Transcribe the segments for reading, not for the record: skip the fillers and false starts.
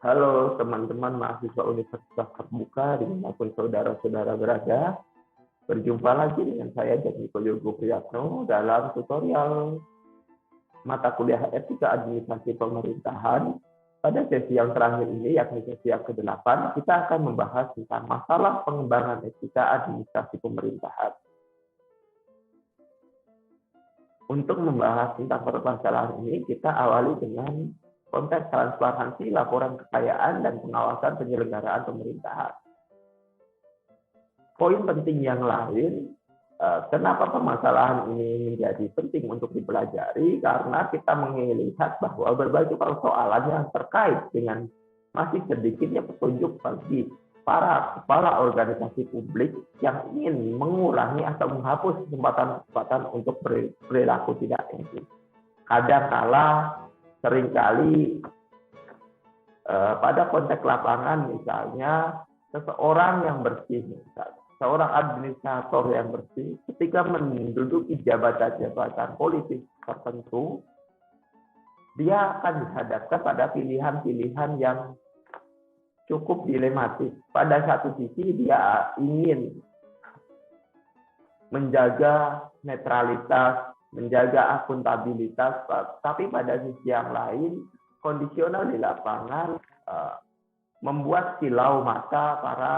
Halo teman-teman mahasiswa Universitas Terbuka dimanapun saudara-saudara berada. Berjumpa lagi dengan saya Jadmiko Yogo Priyatno dalam tutorial mata kuliah Etika Administrasi Pemerintahan. Pada sesi yang terakhir ini, yakni sesi yang ke-8, kita akan membahas tentang masalah pengembangan etika administrasi pemerintahan. Untuk membahas tentang permasalahan ini, kita awali dengan konteks transparansi laporan kekayaan dan pengawasan penyelenggaraan pemerintahan. Poin penting yang lain, kenapa permasalahan ini menjadi penting untuk dipelajari, karena kita melihat bahwa berbagai persoalan yang terkait dengan masih sedikitnya petunjuk bagi para kepala organisasi publik yang ingin mengurangi atau menghapus kesempatan-kesempatan untuk perilaku tidak etis. Kadangkala seringkali pada konteks lapangan misalnya seseorang yang bersih, misalnya, seorang administrator yang bersih ketika menduduki jabatan-jabatan politik tertentu, dia akan dihadapkan pada pilihan-pilihan yang cukup dilematis. Pada satu sisi dia ingin menjaga netralitas, menjaga akuntabilitas, tapi pada sisi yang lain kondisional di lapangan membuat silau mata para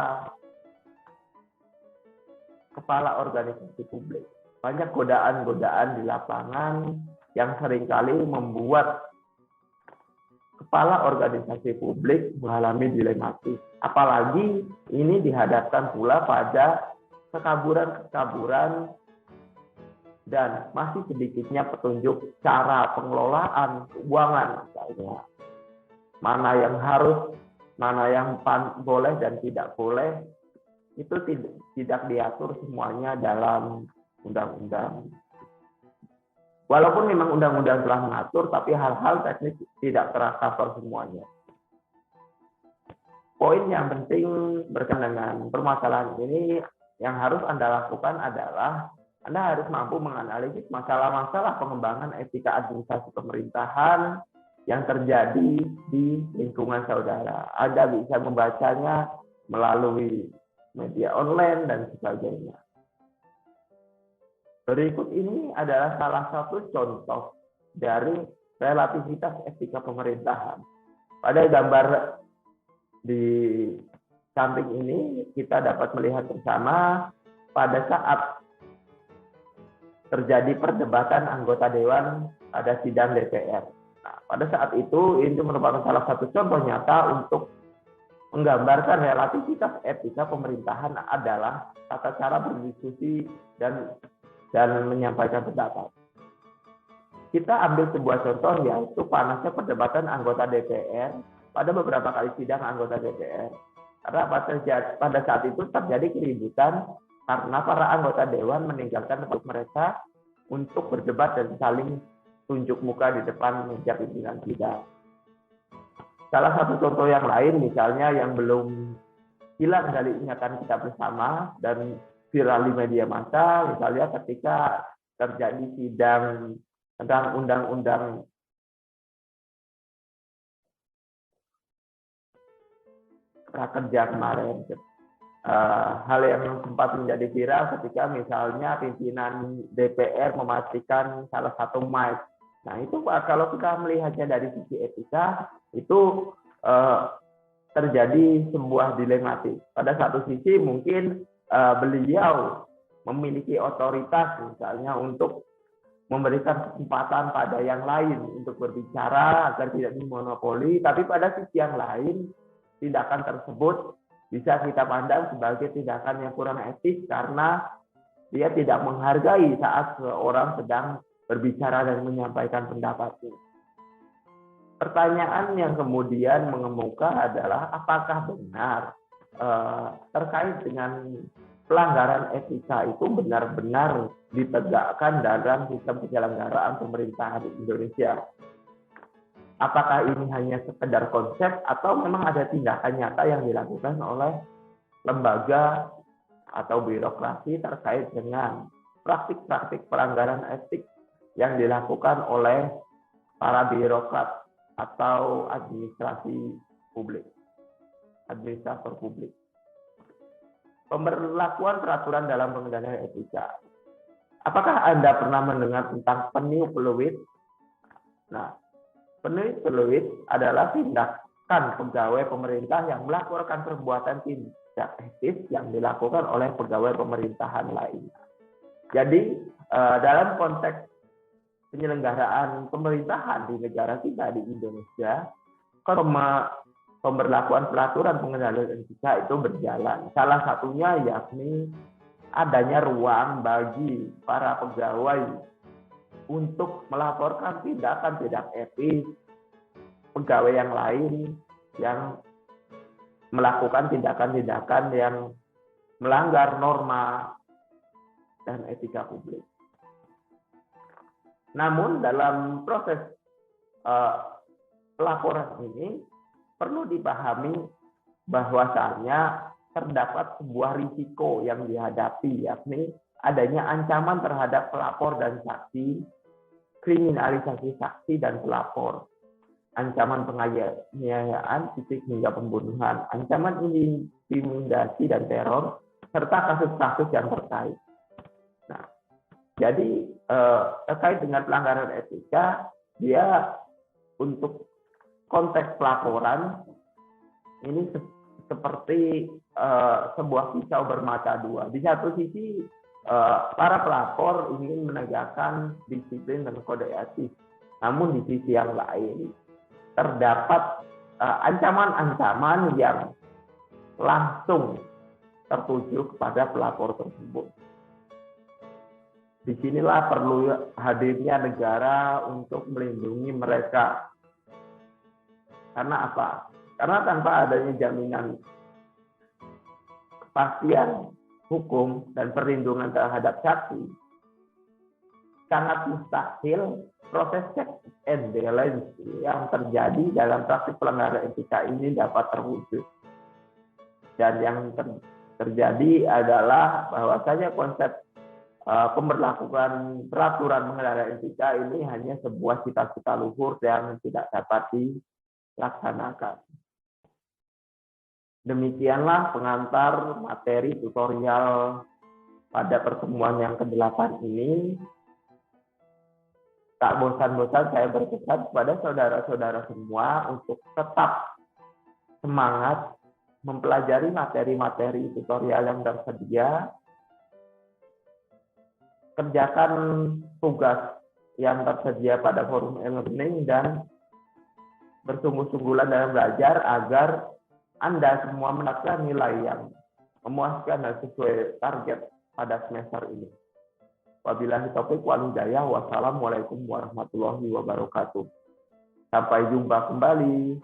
kepala organisasi publik. Banyak godaan-godaan di lapangan yang seringkali membuat kepala organisasi publik mengalami dilematis. Apalagi ini dihadapkan pula pada kekaburan-kekaburan dan masih sedikitnya petunjuk cara pengelolaan keuangan misalnya. Mana yang harus, mana yang boleh dan tidak boleh, itu tidak diatur semuanya dalam undang-undang. Walaupun memang undang-undang telah mengatur, tapi hal-hal teknis tidak tercover semuanya. Poin yang penting berkaitan dengan permasalahan ini yang harus Anda lakukan adalah Anda harus mampu menganalisis masalah-masalah pengembangan etika administrasi pemerintahan yang terjadi di lingkungan saudara. Anda bisa membacanya melalui media online dan sebagainya. Berikut ini adalah salah satu contoh dari relativitas etika pemerintahan. Pada gambar di samping ini kita dapat melihat bersama pada saat terjadi perdebatan anggota dewan pada sidang DPR. Nah, pada saat itu merupakan salah satu contoh nyata untuk menggambarkan relativitas etika pemerintahan adalah tata cara berdiskusi dan menyampaikan pendapat. Kita ambil sebuah contoh yaitu panasnya perdebatan anggota DPR pada beberapa kali sidang anggota DPR. Karena pada saat itu terjadi keributan karena para anggota dewan meninggalkan tempat mereka untuk berdebat dan saling tunjuk muka di depan meja pimpinan sidang. Salah satu contoh yang lain misalnya yang belum hilang dari ingatan kita bersama dan viral di media massa, misalnya ketika terjadi sidang tentang undang-undang prakerja kemarin. Hal yang sempat menjadi viral ketika misalnya pimpinan DPR memastikan salah satu mic. Nah itu kalau kita melihatnya dari sisi etika, itu terjadi sebuah dilematis. Pada satu sisi mungkin beliau memiliki otoritas misalnya untuk memberikan kesempatan pada yang lain untuk berbicara agar tidak dimonopoli, tapi pada sisi yang lain tindakan tersebut bisa kita pandang sebagai tindakan yang kurang etis karena dia tidak menghargai saat seorang sedang berbicara dan menyampaikan pendapatnya. Pertanyaan yang kemudian mengemuka adalah apakah benar terkait dengan pelanggaran etika itu benar-benar ditegakkan dalam sistem penyelenggaraan pemerintahan di Indonesia. Apakah ini hanya sekedar konsep atau memang ada tindakan nyata yang dilakukan oleh lembaga atau birokrasi terkait dengan praktik-praktik pelanggaran etik yang dilakukan oleh para birokrat atau administrasi publik, administrator publik. Pemberlakuan peraturan dalam pengendalian etika. Apakah Anda pernah mendengar tentang peniup peluit? Nah, peniup peluit adalah tindakan pegawai pemerintah yang melaporkan perbuatan tidak etis yang dilakukan oleh pegawai pemerintahan lainnya. Jadi, dalam konteks penyelenggaraan pemerintahan di negara kita di Indonesia, pemberlakuan peraturan pengendalian etika itu berjalan. Salah satunya yakni adanya ruang bagi para pegawai untuk melaporkan tindakan tidak etis pegawai yang lain yang melakukan tindakan-tindakan yang melanggar norma dan etika publik. Namun dalam proses pelaporan ini perlu dipahami bahwasanya terdapat sebuah risiko yang dihadapi, yakni adanya ancaman terhadap pelapor dan saksi, kriminalisasi saksi dan pelapor, ancaman penganiayaan fisik hingga pembunuhan, ancaman intimidasi dan teror, serta kasus-kasus yang terkait. Nah, jadi terkait dengan pelanggaran etika, dia untuk konteks pelaporan ini seperti sebuah pisau bermata dua. Di satu sisi para pelapor ingin menegakkan disiplin dan kode etik, namun di sisi yang lain terdapat ancaman-ancaman yang langsung tertuju kepada pelapor tersebut. Disinilah perlu hadirnya negara untuk melindungi mereka. Karena apa? Karena tanpa adanya jaminan kepastian hukum dan perlindungan terhadap saksi, sangat mustahil proses check and balance yang terjadi dalam praktik pelanggaran etika ini dapat terwujud. Dan yang terjadi adalah bahwasanya konsep pemberlakuan peraturan pengendalian etika ini hanya sebuah cita-cita luhur yang tidak dapat dilaksanakan. Demikianlah pengantar materi tutorial pada pertemuan yang ke-8 ini. Tak bosan-bosan saya berpesan kepada saudara-saudara semua untuk tetap semangat mempelajari materi-materi tutorial yang tersedia. Kerjakan tugas yang tersedia pada forum e-learning dan bersungguh-sungguhlah dalam belajar agar Anda semua mendapatkan nilai yang memuaskan dan sesuai target pada semester ini. Wabillahi taufiq wal hidayah. Wassalamualaikum warahmatullahi wabarakatuh. Sampai jumpa kembali.